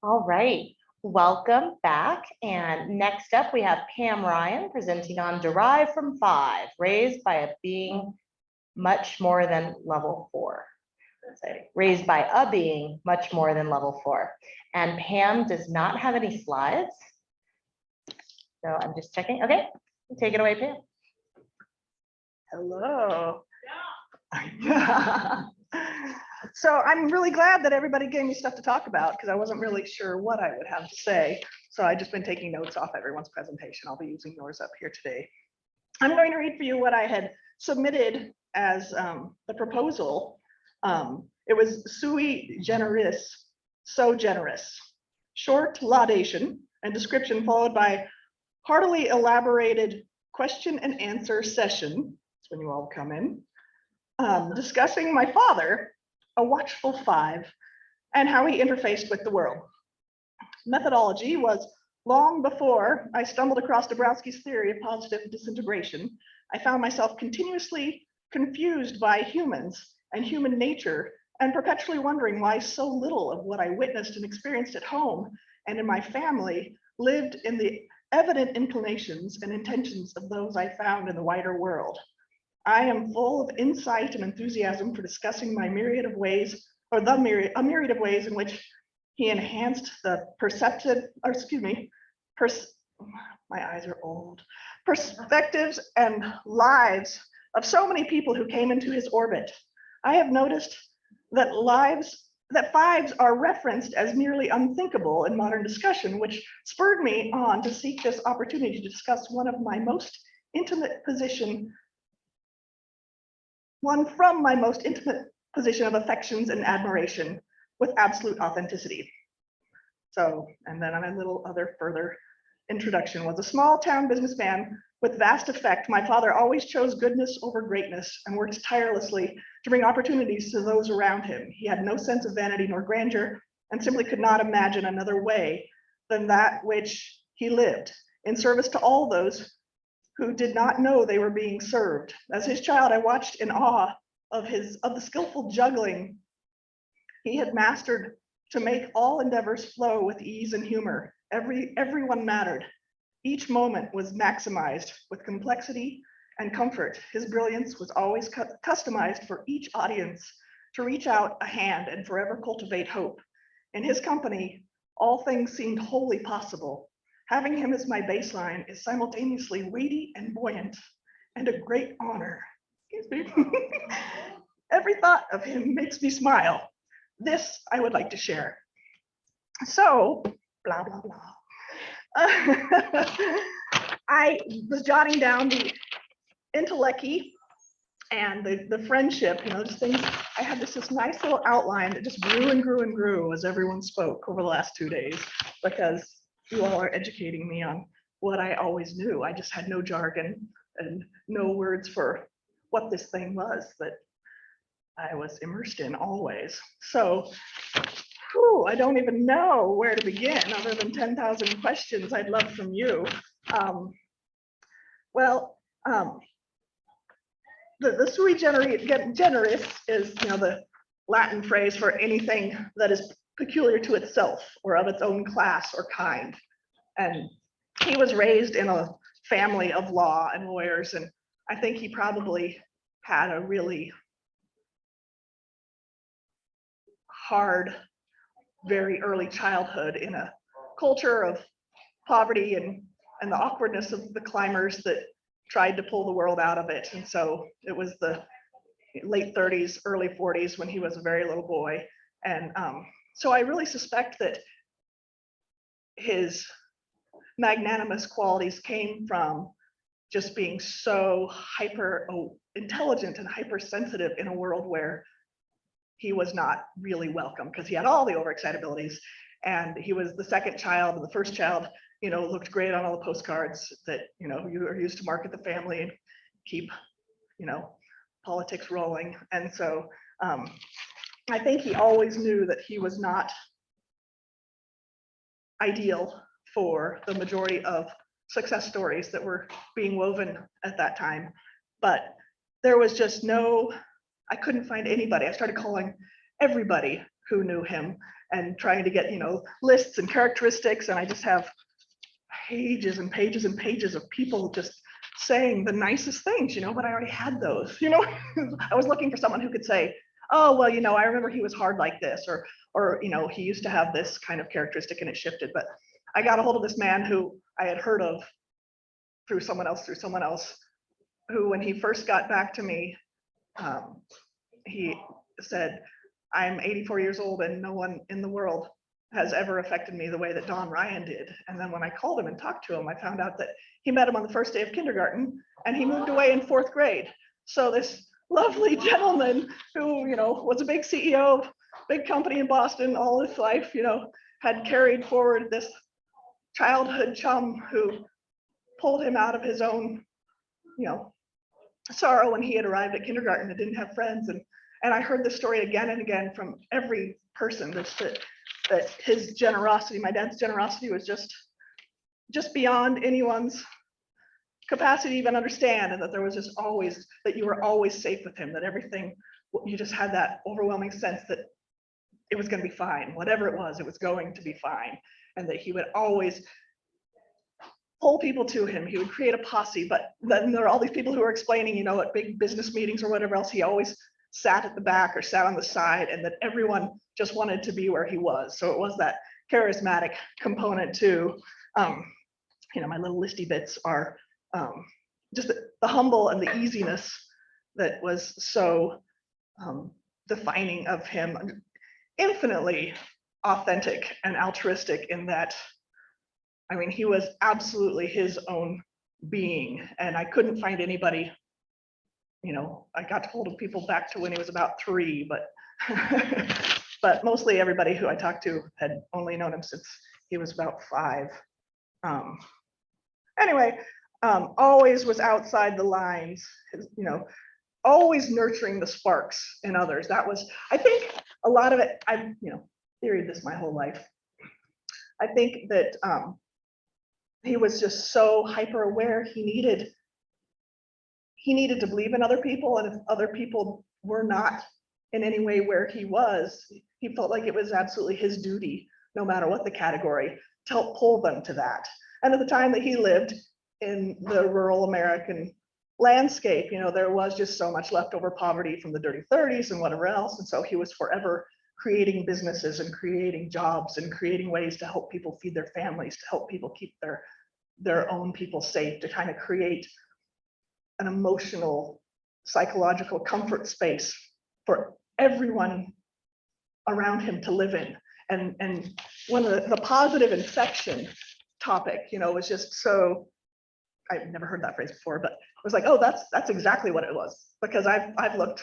All right, welcome back. And next up, we have Pam Ryan presenting on Derived from 5, raised by a being much more than level 4. Raised by a being much more than level 4. And Pam does not have any slides. So I'm just checking. Okay, take it away, Pam. Hello. So I'm really glad that everybody gave me stuff to talk about because I wasn't really sure what I would have to say. So I just been taking notes off everyone's presentation. I'll be using yours up here today. I'm going to read for you what I had submitted as the proposal. It was sui generis, so generous. Short laudation and description followed by heartily elaborated question and answer session. That's when you all come in. Discussing my father, a watchful 5, and how he interfaced with the world. Methodology was long before I stumbled across Dabrowski's theory of positive disintegration. I found myself continuously confused by humans and human nature and perpetually wondering why so little of what I witnessed and experienced at home and in my family lived in the evident inclinations and intentions of those I found in the wider world. I am full of insight and enthusiasm for discussing my myriad of ways, or a myriad of ways in which he enhanced the my eyes are old, perspectives and lives of so many people who came into his orbit. I have noticed that 5s are referenced as nearly unthinkable in modern discussion, which spurred me on to seek this opportunity to discuss one from my most intimate position of affections and admiration with absolute authenticity. So, and then a little other further introduction was a small town businessman with vast effect. My father always chose goodness over greatness and worked tirelessly to bring opportunities to those around him. He had no sense of vanity nor grandeur and simply could not imagine another way than that which he lived, in service to all those who did not know they were being served. As his child, I watched in awe of the skillful juggling he had mastered to make all endeavors flow with ease and humor. Everyone mattered. Each moment was maximized with complexity and comfort. His brilliance was always customized for each audience to reach out a hand and forever cultivate hope. In his company, all things seemed wholly possible. Having him as my baseline is simultaneously weighty and buoyant and a great honor. Excuse me. Every thought of him makes me smile. This I would like to share. So, blah, blah, blah. I was jotting down the intellecty and the friendship, just things. I had this nice little outline that just grew and grew and grew as everyone spoke over the last 2 days, because you all are educating me on what I always knew. I just had no jargon and no words for what this thing was that I was immersed in always. So, I don't even know where to begin other than 10,000 questions I'd love from you. The sui generis is, the Latin phrase for anything that is peculiar to itself or of its own class or kind. And he was raised in a family of law and lawyers, and I think he probably had a really hard, very early childhood in a culture of poverty and the awkwardness of the climbers that tried to pull the world out of it. And so it was the late 30s, early 40s when he was a very little boy. And so I really suspect that his magnanimous qualities came from just being so hyper intelligent and hypersensitive in a world where he was not really welcome, because he had all the overexcitabilities, and he was the second child, and the first child, looked great on all the postcards that, you are used to market the family and keep, politics rolling. And so I think he always knew that he was not ideal for the majority of success stories that were being woven at that time. But there was just I couldn't find anybody. I started calling everybody who knew him and trying to get, lists and characteristics. And I just have pages and pages and pages of people just saying the nicest things, but I already had those, I was looking for someone who could say, oh, well, I remember he was hard like this, or, he used to have this kind of characteristic and it shifted. But I got a hold of this man who I had heard of through someone else, who, when he first got back to me, he said, I'm 84 years old and no one in the world has ever affected me the way that Don Ryan did. And then when I called him and talked to him, I found out that he met him on the first day of kindergarten and he moved away in 4th grade. So this lovely gentleman who, was a big CEO of a big company in Boston all his life, had carried forward this childhood chum who pulled him out of his own, sorrow when he had arrived at kindergarten and didn't have friends. And I heard this story again and again from every person that his generosity, my dad's generosity, was just beyond anyone's capacity to even understand, and that there was just always, that you were always safe with him, that everything, you just had that overwhelming sense that it was going to be fine, whatever it was going to be fine, and that he would always pull people to him. He would create a posse, but then there are all these people who are explaining, at big business meetings or whatever else, he always sat at the back or sat on the side, and that everyone just wanted to be where he was. So it was that charismatic component too. My little listy bits are just the humble and the easiness that was so defining of him. Infinitely authentic and altruistic in that, he was absolutely his own being, and I couldn't find anybody. I got hold of people back to when he was about 3, but but mostly everybody who I talked to had only known him since he was about 5. Anyway, always was outside the lines, always nurturing the sparks in others. That was, I think, a lot of it. I've, theoried this my whole life. I think that he was just so hyper aware. He needed to believe in other people, and if other people were not in any way where he was, he felt like it was absolutely his duty, no matter what the category, to help pull them to that. And at the time that he lived in the rural American landscape, there was just so much leftover poverty from the dirty 30s and whatever else. And so he was forever creating businesses and creating jobs and creating ways to help people feed their families, to help people keep their own people safe, to kind of create an emotional, psychological comfort space for everyone around him to live in. And one of the positive infection topic, was just so, I've never heard that phrase before, but it was like, oh, that's exactly what it was, because I've looked.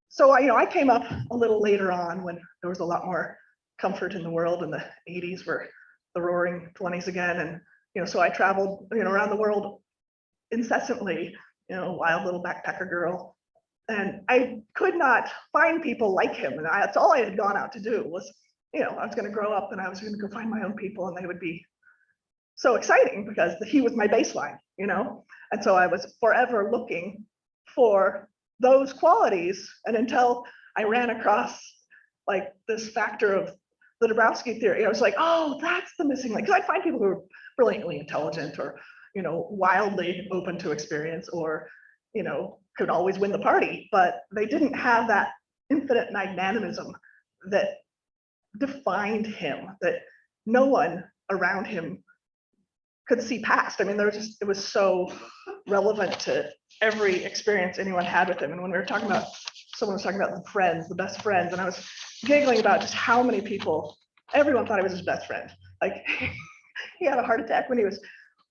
So I came up a little later on when there was a lot more comfort in the world, and the 80s were the roaring 20s again. And so I traveled around the world incessantly, wild little backpacker girl, and I could not find people like him. And that's all I had gone out to do was, I was going to grow up and I was going to go find my own people, and they would be so exciting because he was my baseline, and so I was forever looking for those qualities. And until I ran across like this factor of the Dabrowski theory, I was like, oh, that's the missing link. Because I find people who are brilliantly intelligent, or wildly open to experience, or could always win the party, but they didn't have that infinite magnanimism that defined him, that no one around him could see past. It was so relevant to every experience anyone had with him. And when we were talking about, someone was talking about the friends, the best friends, and I was giggling about just how many people, everyone thought he was his best friend. Like he had a heart attack when he was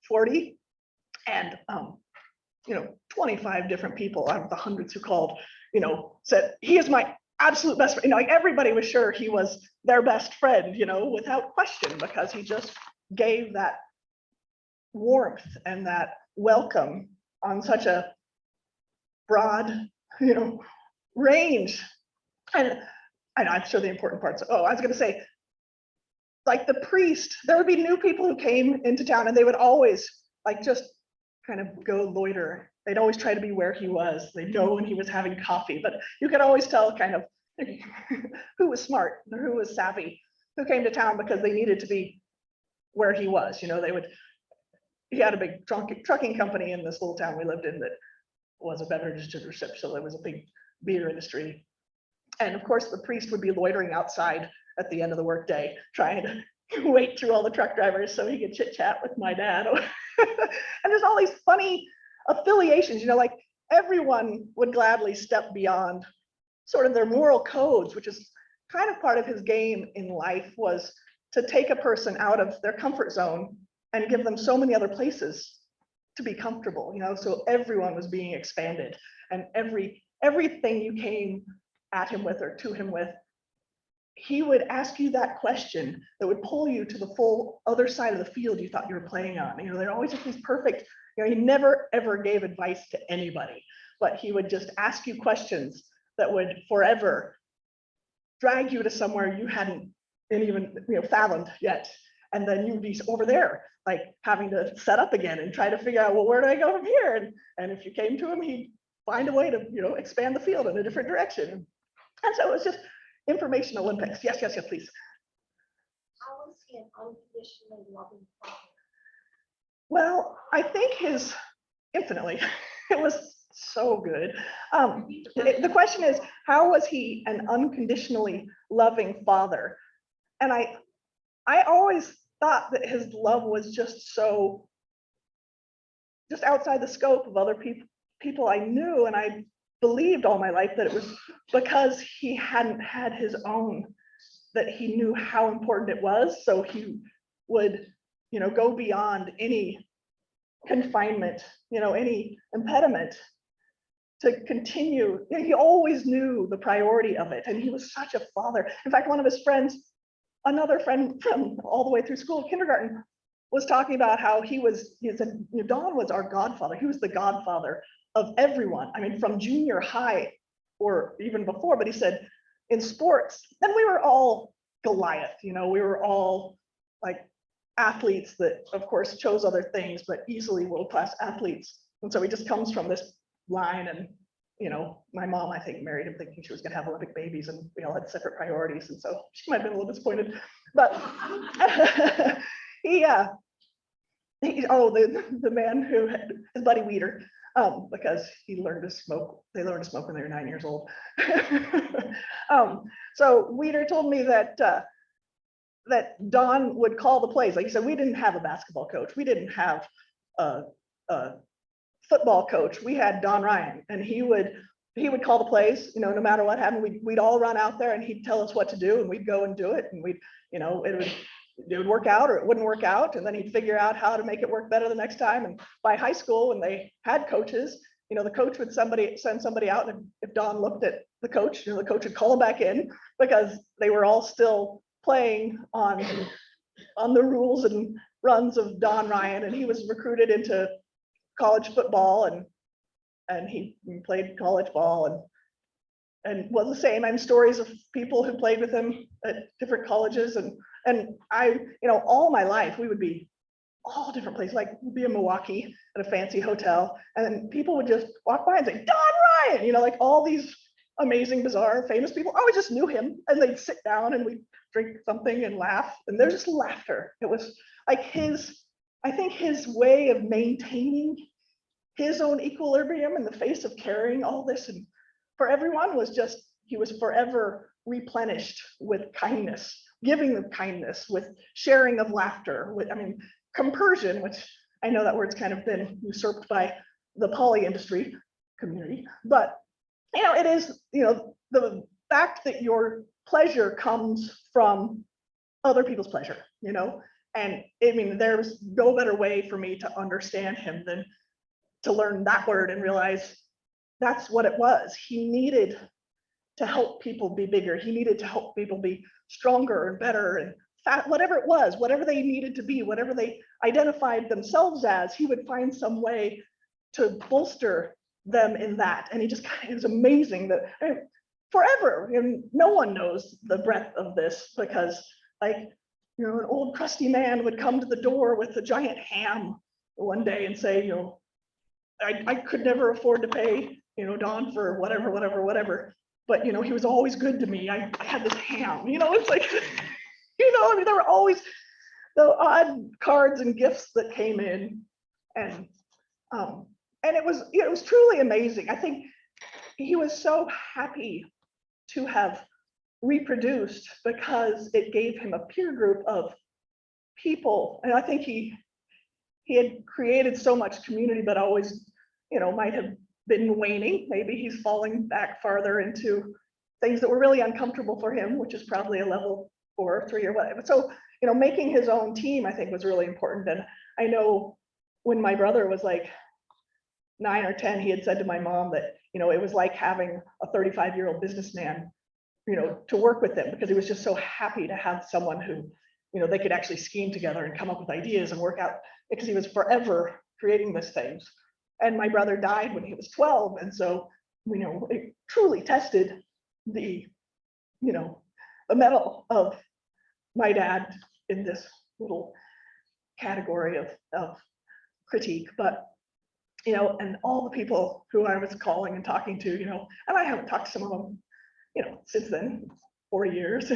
40, and 25 different people out of the hundreds who called, said he is my absolute best friend. Like everybody was sure he was their best friend, without question, because he just gave that warmth and that welcome on such a broad, range. And I'm sure the important parts. Oh, I was going to say, like the priest, there would be new people who came into town, and they would always like just kind of go loiter. They'd always try to be where he was. They'd know when he was having coffee, but you could always tell kind of, who was smart, or who was savvy, who came to town because they needed to be where he was. He had a big trucking company in this little town we lived in that was a beverage distributorship, so there was a big beer industry. And of course, the priest would be loitering outside at the end of the workday, trying to wait through all the truck drivers so he could chit chat with my dad. And there's all these funny affiliations, like everyone would gladly step beyond sort of their moral codes, which is kind of part of his game in life, was to take a person out of their comfort zone and give them so many other places to be comfortable, so everyone was being expanded, and everything you came at him with or to him with, he would ask you that question that would pull you to the full other side of the field you thought you were playing on. They're always just these perfect, he never ever gave advice to anybody, but he would just ask you questions that would forever drag you to somewhere you hadn't even fathomed yet. And then you'd be over there, like having to set up again and try to figure out, well, where do I go from here? And if you came to him, he'd find a way to, expand the field in a different direction. And so it was just information Olympics. Yes, please. How was he an unconditionally loving father? Well, I think infinitely, it was so good. The question is, how was he an unconditionally loving father? And I always thought that his love was just outside the scope of other people I knew, and I believed all my life that it was because he hadn't had his own, that he knew how important it was, so he would go beyond any confinement, any impediment to continue. He always knew the priority of it, and he was such a father. In fact, one of his friends, another friend from all the way through school, kindergarten, was talking about how he said, Don was our godfather. He was the godfather of everyone. I mean, from junior high or even before, but he said in sports, and we were all Goliath, we were all like athletes that of course chose other things, but easily world-class athletes. And so he just comes from this line, and my mom, I think, married him thinking she was going to have Olympic babies, and we all had separate priorities, and so she might have been a little disappointed. But the man who had his buddy Weeder, because he learned to smoke. They learned to smoke when they were 9 years old. So Weeder told me that Don would call the plays. Like he said, we didn't have a basketball coach. We didn't have a football coach. We had Don Ryan, and he would call the plays, no matter what happened. We'd all run out there and he'd tell us what to do, and we'd go and do it, and it would work out or it wouldn't work out, and then he'd figure out how to make it work better the next time. And by high school, when they had coaches, the coach would send somebody out, and if Don looked at the coach, the coach would call him back in, because they were all still playing on the rules and runs of Don Ryan, and he was recruited into college football, and he played college ball and was the same. And stories of people who played with him at different colleges, and I, all my life we would be all different places. Like we'd be in Milwaukee at a fancy hotel, and people would just walk by and say, Don Ryan, like all these amazing, bizarre, famous people. Oh, we just knew him, and they'd sit down and we'd drink something and laugh, and there's just laughter. It was like I think his way of maintaining his own equilibrium in the face of carrying all this and for everyone was just, he was forever replenished with kindness, giving of kindness, with sharing of laughter, with, compersion, which I know that word's kind of been usurped by the poly industry community, but it is, the fact that your pleasure comes from other people's pleasure, and there's no better way for me to understand him than to learn that word and realize that's what it was. He needed to help people be bigger. He needed to help people be stronger and better and fat, whatever it was, whatever they needed to be, whatever they identified themselves as, he would find some way to bolster them in that. And it was amazing that forever, no one knows the breadth of this, because an old crusty man would come to the door with a giant ham one day and say, I could never afford to pay, Don for whatever. but he was always good to me. I had this ham, it's like, I mean, there were always the odd cards and gifts that came in, and it was truly amazing. I think he was so happy to have reproduced because it gave him a peer group of people, and I think he had created so much community, but always, might have been waning. Maybe he's falling back farther into things that were really uncomfortable for him, which is probably a level 4 or 3 or whatever. So, making his own team, I think, was really important. And I know when my brother was like 9 or 10, he had said to my mom that, it was like having a 35-year-old businessman, to work with him, because he was just so happy to have someone who, they could actually scheme together and come up with ideas and work out, because he was forever creating these things. And my brother died when he was 12. And so, it truly tested the mettle of my dad in this little category of critique. But, and all the people who I was calling and talking to, and I haven't talked to some of them, since then, 4 years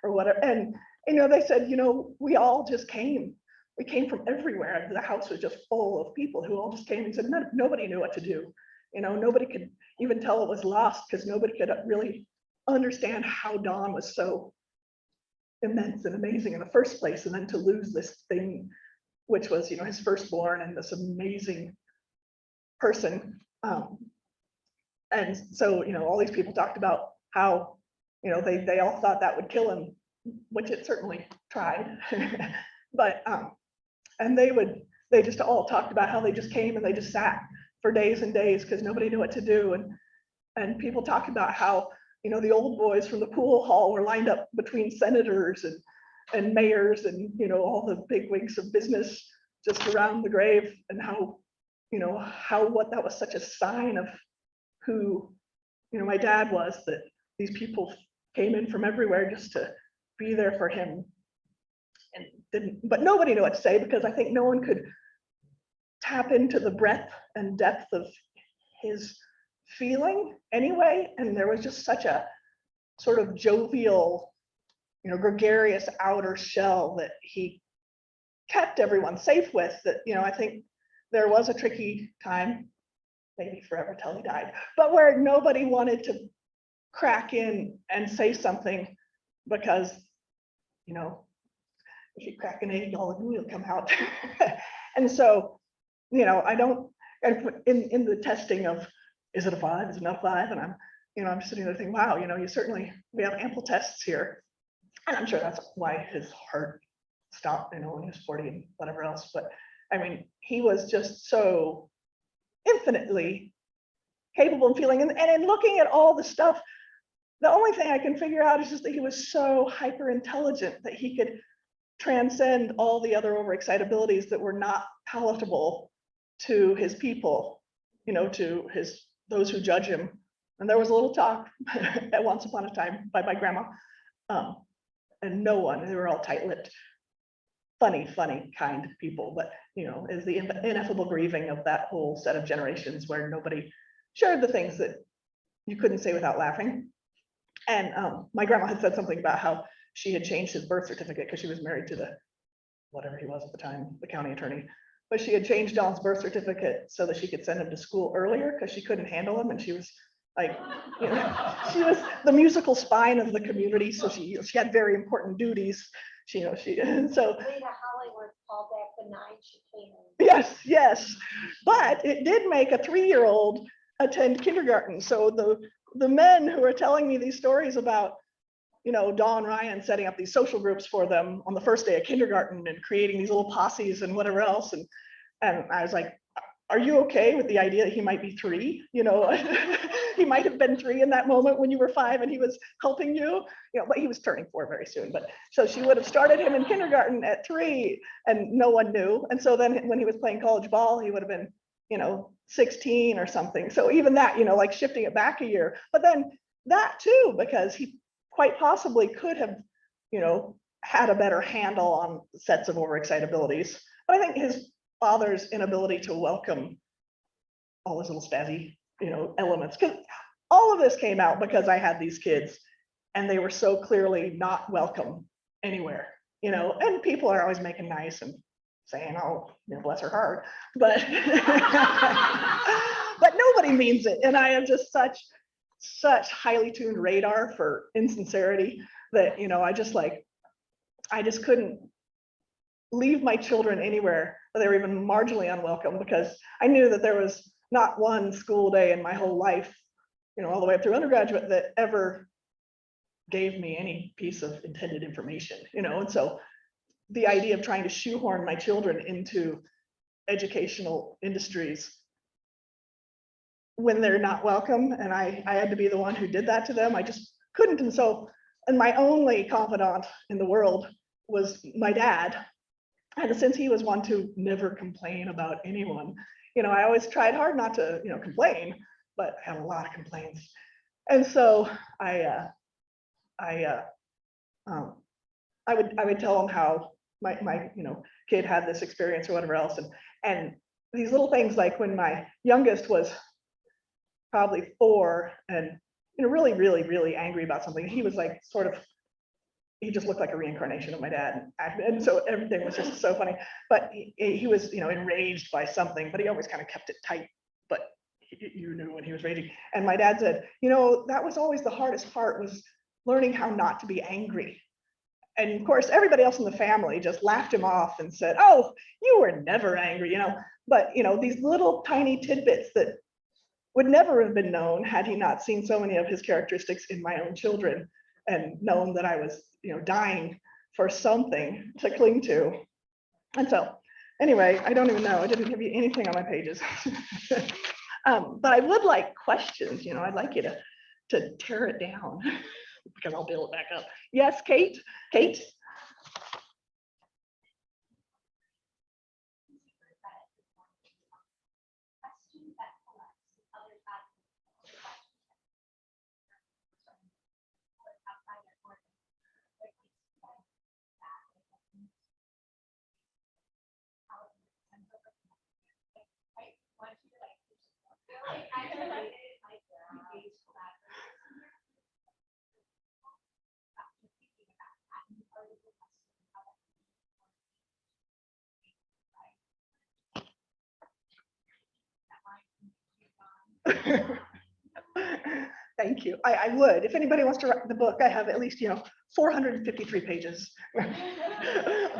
or whatever. And, they said, we all just came. We came from everywhere. The house was just full of people who all just came and said, nobody knew what to do. Nobody could even tell it was lost, because nobody could really understand how Don was so immense and amazing in the first place. And then to lose this thing, which was, his firstborn and this amazing person. And so, all these people talked about how, they all thought that would kill him, which it certainly tried. But, and they just all talked about how they just came and they just sat for days and days because nobody knew what to do. And people talked about how, the old boys from the pool hall were lined up between senators and mayors and, all the big wigs of business just around the grave, and how, what that was such a sign of who, my dad was, that these people came in from everywhere just to be there for him. And but nobody knew what to say, because I think no one could tap into the breadth and depth of his feeling anyway. And there was just such a sort of jovial, gregarious outer shell that he kept everyone safe with, that, I think there was a tricky time, maybe forever till he died, but where nobody wanted to crack in and say something, because, if you crack an egg, all the glue will come out. And so, I don't, and in the testing of, is it a 5, is it not 5? And I'm sitting there thinking, wow, we have ample tests here. And I'm sure that's why his heart stopped, when he was 40 and whatever else. But I mean, he was just so infinitely capable of feeling. And in looking at all the stuff, the only thing I can figure out is just that he was so hyper intelligent that he could transcend all the other overexcitabilities that were not palatable to his people, to those who judge him. And there was a little talk at once upon a time by my grandma, and no one, they were all tight-lipped, funny, kind people, but is the ineffable grieving of that whole set of generations where nobody shared the things that you couldn't say without laughing. And my grandma had said something about how she had changed his birth certificate because she was married to whatever he was at the time, the county attorney. But she had changed Don's birth certificate so that she could send him to school earlier because she couldn't handle him. And she was like, she was the musical spine of the community. So she had very important duties. So Rita Hollywood called back the 9 she came in. Yes. But it did make a 3-year-old attend kindergarten. So the men who are telling me these stories about, Don Ryan setting up these social groups for them on the first day of kindergarten and creating these little posses and whatever else. And I was like, are you okay with the idea that he might be 3? He might have been 3 in that moment when you were 5 and he was helping you, but he was turning 4 very soon. But so she would have started him in kindergarten at 3 and no one knew. And so then when he was playing college ball, he would have been, 16 or something. So even that, like shifting it back a year, but then that too, because he quite possibly could have, had a better handle on sets of overexcitabilities. But I think his father's inability to welcome all his little spazzy, elements, because all of this came out because I had these kids and they were so clearly not welcome anywhere, and people are always making nice and saying, oh, bless her heart, but but nobody means it. And I am just such highly tuned radar for insincerity that, I just couldn't leave my children anywhere where they were even marginally unwelcome, because I knew that there was not one school day in my whole life, all the way up through undergraduate, that ever gave me any piece of intended information, and so the idea of trying to shoehorn my children into educational industries when they're not welcome, and I had to be the one who did that to them, I just couldn't. And my only confidant in the world was my dad. And since he was one to never complain about anyone, I always tried hard not to, complain, but I had a lot of complaints. And so I would tell him how my kid had this experience or whatever else, and these little things, like when my youngest was probably 4 and really, really, really angry about something, he was like he just looked like a reincarnation of my dad, and so everything was just so funny. But he was enraged by something, but he always kind of kept it tight, but you knew when he was raging. And my dad said, that was always the hardest part, was learning how not to be angry. And of course, everybody else in the family just laughed him off and said, oh, you were never angry, but these little tiny tidbits that would never have been known had he not seen so many of his characteristics in my own children, and known that I was dying for something to cling to. And so anyway, I don't even know, I didn't give you anything on my pages. But I would like questions, I'd like you to tear it down, because I'll build it back up. Yes, Kate? Kate? Thank you. I would. If anybody wants to write the book, I have at least 453 pages.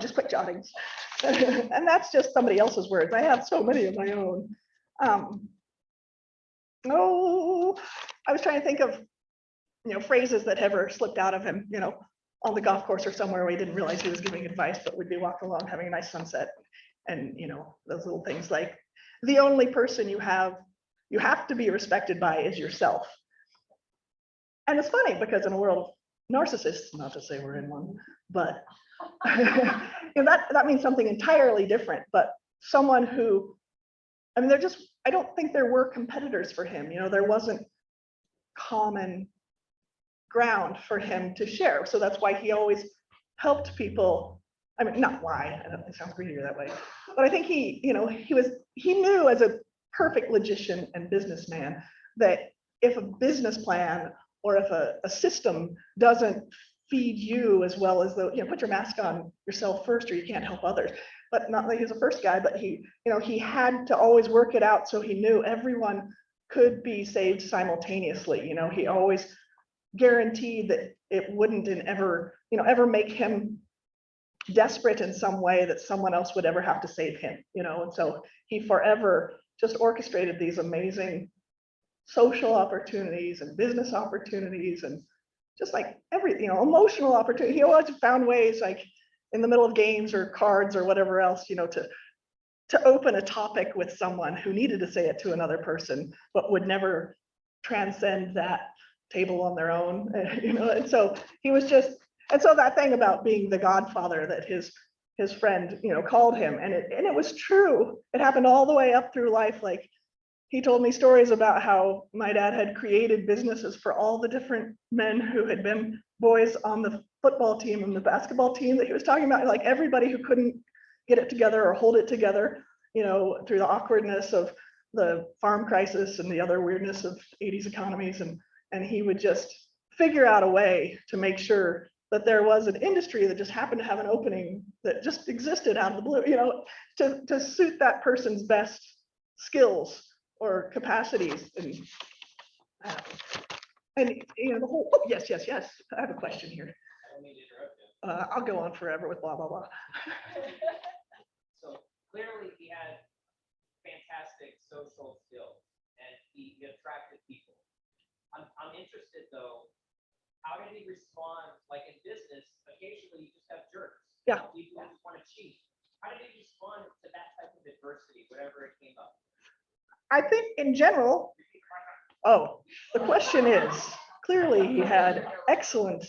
Just quick jottings. And that's just somebody else's words. I have so many of my own. Oh, I was trying to think of phrases that ever slipped out of him, on the golf course or somewhere where he didn't realize he was giving advice, but we'd be walking along having a nice sunset. And those little things like, the only person you have to be respected by is yourself. And it's funny, because in a world of narcissists, not to say we're in one, but that means something entirely different. But someone who, I don't think there were competitors for him. There wasn't common ground for him to share. So that's why he always helped people. Not why, I don't think it sounds greedier that way, but I think he knew, as a perfect logician and businessman, that if a business plan or if a system doesn't feed you as well as put your mask on yourself first, or you can't help others. But not like he's the first guy, but he had to always work it out, so he knew everyone could be saved simultaneously. He always guaranteed that it wouldn't ever make him desperate in some way that someone else would ever have to save him. And so he forever just orchestrated these amazing social opportunities and business opportunities, and just like every emotional opportunity. He always found ways, like in the middle of games or cards or whatever else, to open a topic with someone who needed to say it to another person, but would never transcend that table on their own. And so he was just, and so that thing about being the godfather that his friend called him, and it was true. It happened all the way up through life. Like, he told me stories about how my dad had created businesses for all the different men who had been boys on the football team and the basketball team that he was talking about, like everybody who couldn't get it together or hold it together, through the awkwardness of the farm crisis and the other weirdness of 80s economies, and he would just figure out a way to make sure that there was an industry that just happened to have an opening that just existed out of the blue, you know, to suit that person's best skills or capacities. And you know, the whole, oh, yes, I have a question here. I don't mean to interrupt you. I'll go on forever with blah, blah, blah. So clearly he had fantastic social skills and he attracted people. I'm interested though, how did he respond? Like in business, occasionally you just have jerks. Yeah. People who just want to cheat. How did he respond to that type of adversity, whatever it came up? I think in general, oh, the question is, clearly he had excellent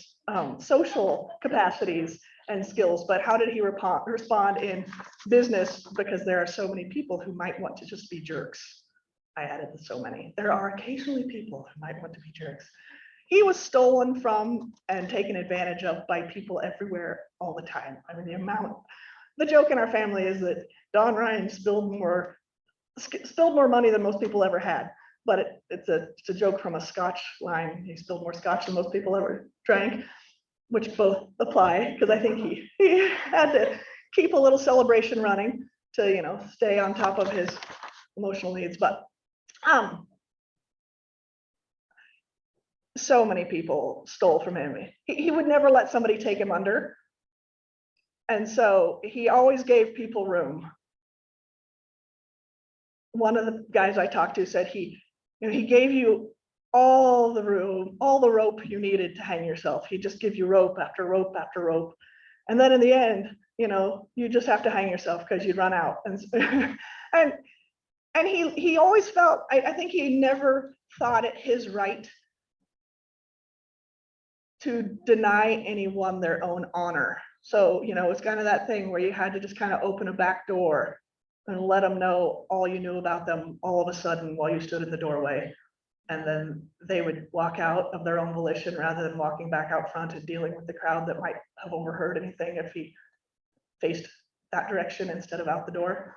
social capacities and skills, but how did he respond in business? Because there are so many people who might want to just be jerks. I added so many. There are occasionally people who might want to be jerks. He was stolen from and taken advantage of by people everywhere all the time. I mean, the joke in our family is that Don Ryan spilled more money than most people ever had. But it's a joke from a Scotch line. He spilled more Scotch than most people ever drank, which both apply, because I think he had to keep a little celebration running to, you know, stay on top of his emotional needs. But so many people stole from him. He would never let somebody take him under. And so he always gave people room. One of the guys I talked to said he gave you all the room, all the rope you needed to hang yourself. He'd just give you rope after rope after rope. And then in the end, you know, you just have to hang yourself because you'd run out. And he always felt, I think he never thought it his right to deny anyone their own honor. So, you know, it's kind of that thing where you had to just kind of open a back door and let them know all you knew about them all of a sudden while you stood in the doorway. And then they would walk out of their own volition rather than walking back out front and dealing with the crowd that might have overheard anything if he faced that direction instead of out the door.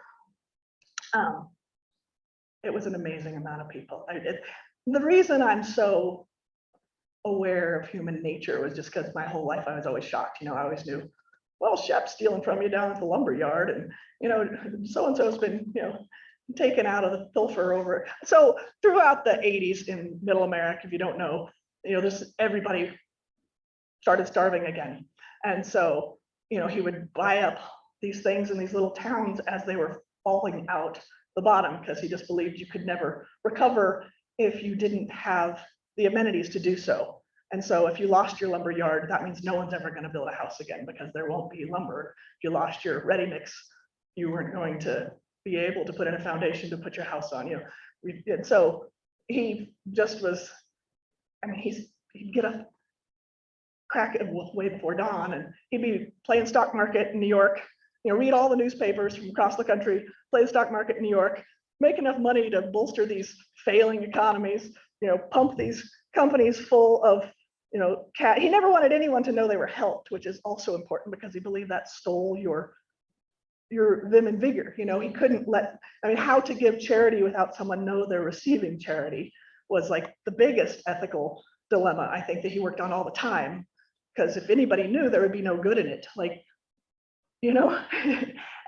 It was an amazing amount of people. The reason I'm so aware of human nature was just because my whole life I was always shocked. You know, I always knew, well, Shep's stealing from you down at the lumber yard, and you know, so-and-so's been, you know, taken out of the pilfer over. So throughout the 80s in middle America, if you don't know, you know, everybody started starving again. And so, you know, he would buy up these things in these little towns as they were falling out the bottom, because he just believed you could never recover if you didn't have the amenities to do so. And so if you lost your lumber yard, that means no one's ever going to build a house again, because there won't be lumber. If you lost your ready mix, you weren't going to be able to put in a foundation to put your house on. You know, and so he just was, I mean, he'd get up, crack it way before dawn, and he'd be playing stock market in New York, you know, read all the newspapers from across the country, play the stock market in New York, make enough money to bolster these failing economies, you know, pump these companies full of, you know, he never wanted anyone to know they were helped, which is also important because he believed that stole your vim and vigor. You know, he couldn't I mean, how to give charity without someone know they're receiving charity was like the biggest ethical dilemma, I think, that he worked on all the time. Because if anybody knew, there would be no good in it. Like, you know,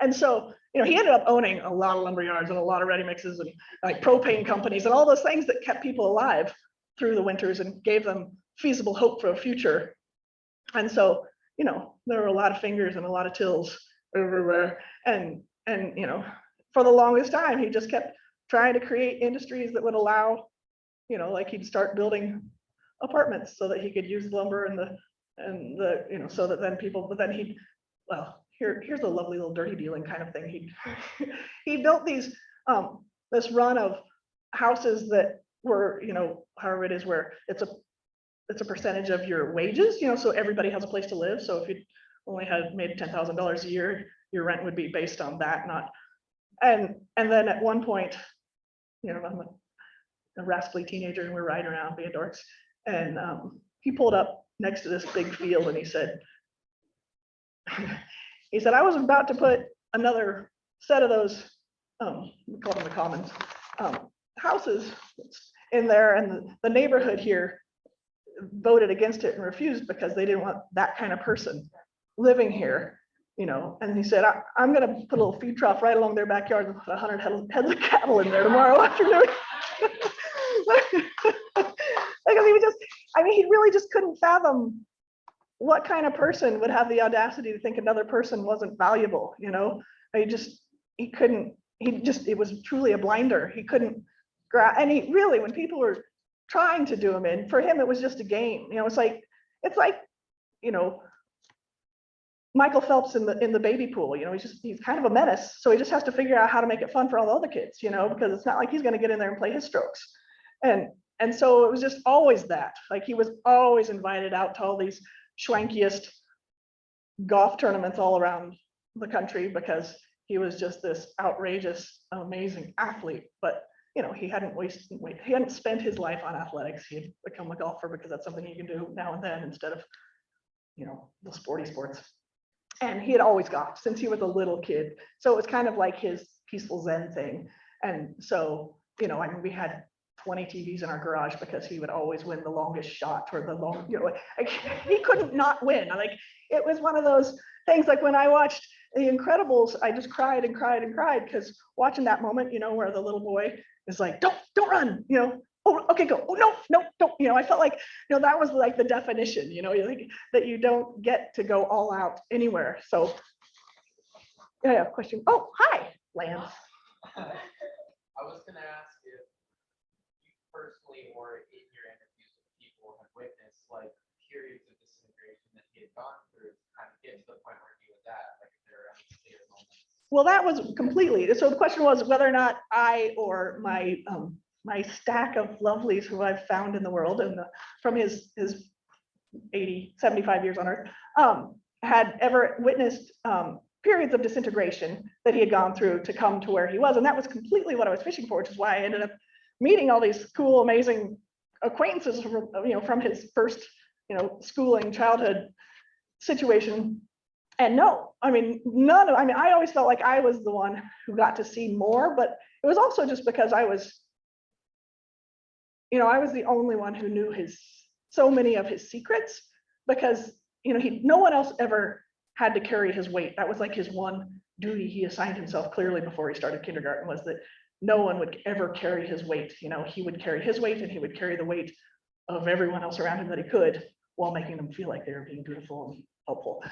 and so, you know, he ended up owning a lot of lumber yards and a lot of ready mixes and like propane companies and all those things that kept people alive through the winters and gave them feasible hope for a future. And so, you know, there were a lot of fingers and a lot of tills everywhere. And you know, for the longest time, he just kept trying to create industries that would allow, you know, like he'd start building apartments so that he could use lumber and the you know, so that then people, but then here's a lovely little dirty dealing kind of thing. He built these this run of houses that were, you know, however it is, where it's a percentage of your wages, you know, so everybody has a place to live. So if you only had made $10,000 a year, your rent would be based on that, not. And then at one point, you know, I'm a rascally teenager and we're riding around being dorks, and he pulled up next to this big field and he said, I was about to put another set of those, we call them the commons, houses in there, and the neighborhood here voted against it and refused because they didn't want that kind of person living here, you know. And he said, I'm going to put a little feed trough right along their backyard and put 100 heads of cattle in there tomorrow afternoon. Because he was just, I mean, he really just couldn't fathom what kind of person would have the audacity to think another person wasn't valuable, you know. He couldn't, it was truly a blinder. He couldn't grasp, and he really, when people were trying to do him in, for him, it was just a game. You know, it's like, you know, Michael Phelps in the baby pool, you know, he's kind of a menace. So he just has to figure out how to make it fun for all the other kids, you know, because it's not like he's going to get in there and play his strokes. And so it was just always that, like, he was always invited out to all these schwankiest golf tournaments all around the country because he was just this outrageous, amazing athlete. But you know, he hadn't spent his life on athletics. He had become a golfer because that's something he can do now and then instead of, you know, the sporty sports. And he had always golfed since he was a little kid. So it was kind of like his peaceful Zen thing. And so, you know, I mean, we had 20 TVs in our garage because he would always win the longest shot or the long, you know, like, he couldn't not win. Like, it was one of those things, like when I watched The Incredibles, I just cried and cried and cried because watching that moment, you know, where the little boy is like, don't run, you know, oh, okay, go, oh, no, don't, you know, I felt like, you know, that was like the definition, you know, like that you don't get to go all out anywhere. So, yeah, question. Oh, hi, Lance. I was gonna ask if you personally or in your interviews with people have witnessed like periods of disintegration that he had gone through to kind of get to the point where he was at, like if there are any clear moments. Well, that was completely. So the question was whether or not I or my my stack of lovelies who I've found in the world and from his 75 years on Earth had ever witnessed periods of disintegration that he had gone through to come to where he was. And that was completely what I was fishing for, which is why I ended up meeting all these cool, amazing acquaintances from, you know, from his first, you know, schooling, childhood situation. And no, I mean, I always felt like I was the one who got to see more, but it was also just because I was, you know, I was the only one who knew so many of his secrets, because, you know, no one else ever had to carry his weight. That was like his one duty he assigned himself clearly before he started kindergarten, was that no one would ever carry his weight. You know, he would carry his weight and he would carry the weight of everyone else around him that he could, while making them feel like they were being beautiful and helpful.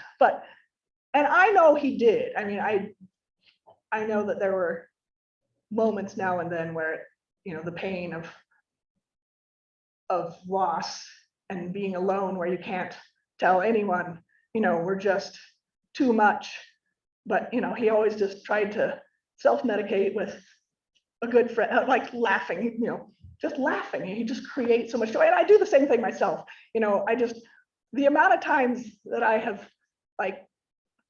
And I know he did. I mean, I know that there were moments now and then where, you know, the pain of loss and being alone, where you can't tell anyone, you know, we're just too much. But, you know, he always just tried to self-medicate with a good friend, like laughing, you know, just laughing. He just creates so much joy. And I do the same thing myself. You know, the amount of times that I have like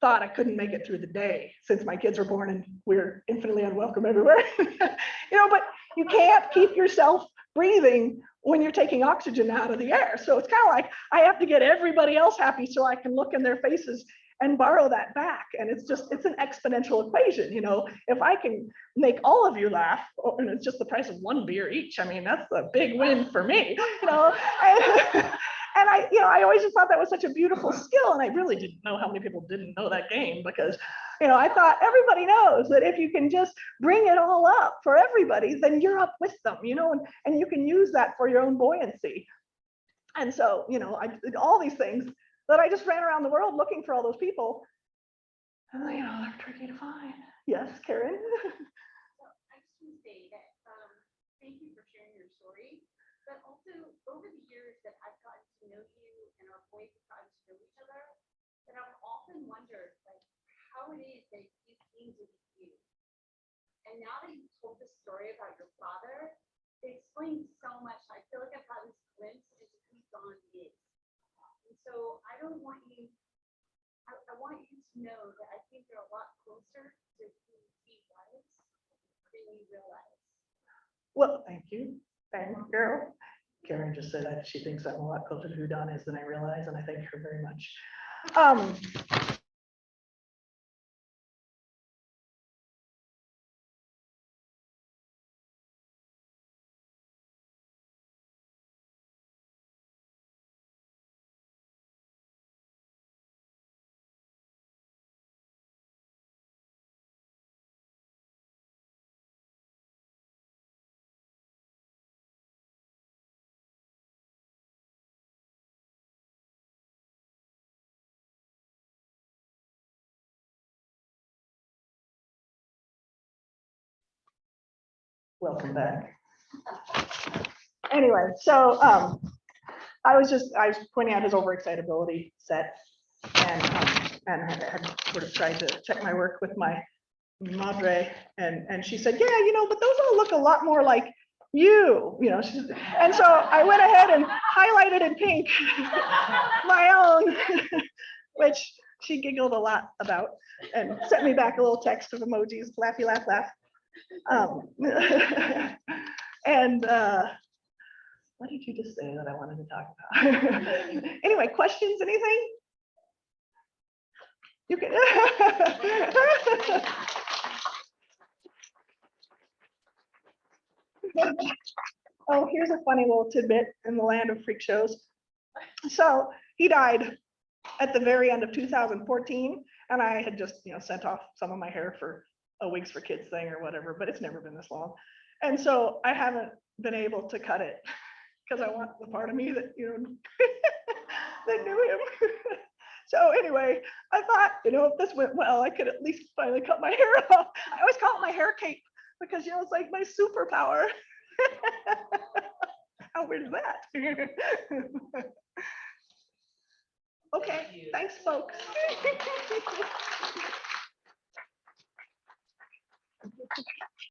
thought I couldn't make it through the day since my kids were born and we're infinitely unwelcome everywhere. You know, but you can't keep yourself breathing when you're taking oxygen out of the air. So it's kind of like I have to get everybody else happy so I can look in their faces and borrow that back. And it's an exponential equation. You know, if I can make all of you laugh, and it's just the price of one beer each, I mean, that's a big win for me, you know. And I always just thought that was such a beautiful skill. And I really didn't know how many people didn't know that game, because, you know, I thought everybody knows that if you can just bring it all up for everybody, then you're up with them, you know, and you can use that for your own buoyancy. And so, you know, I did all these things that I just ran around the world looking for all those people. And, you know, they're tricky to find. Yes, Karen? So I just want to say that thank you for sharing your story, but also over the years that I've gotten to know you and our boys have gotten to know each other, that I've often wondered like how it is that you came to be you. And now that you've told the story about your father, it explains so much. I feel like I've had this glimpse into who Don is. And so I don't want you, I want you to know that I think you're a lot closer to who he was than you realize. Well, thank you. Thank you, girl. Karen just said that she thinks I'm a lot closer to who Don is than I realize, and I thank her very much. Welcome back. Anyway, so I was pointing out his overexcitability set and had sort of tried to check my work with my madre, and she said, yeah, but those all look a lot more like you, and so I went ahead and highlighted in pink my own, which she giggled a lot about and sent me back a little text of emojis, laughy, laugh, laugh. And what did you just say that I wanted to talk about? Anyway, questions, anything? You can. Oh, here's a funny little tidbit in the land of freak shows. So he died at the very end of 2014, and I had just sent off some of my hair for a Wigs for Kids thing or whatever, but it's never been this long. And so I haven't been able to cut it because I want the part of me that that knew him. So anyway, I thought, if this went well, I could at least finally cut my hair off. I always call it my hair cape because it's like my superpower. How weird is that? Okay, thanks, folks.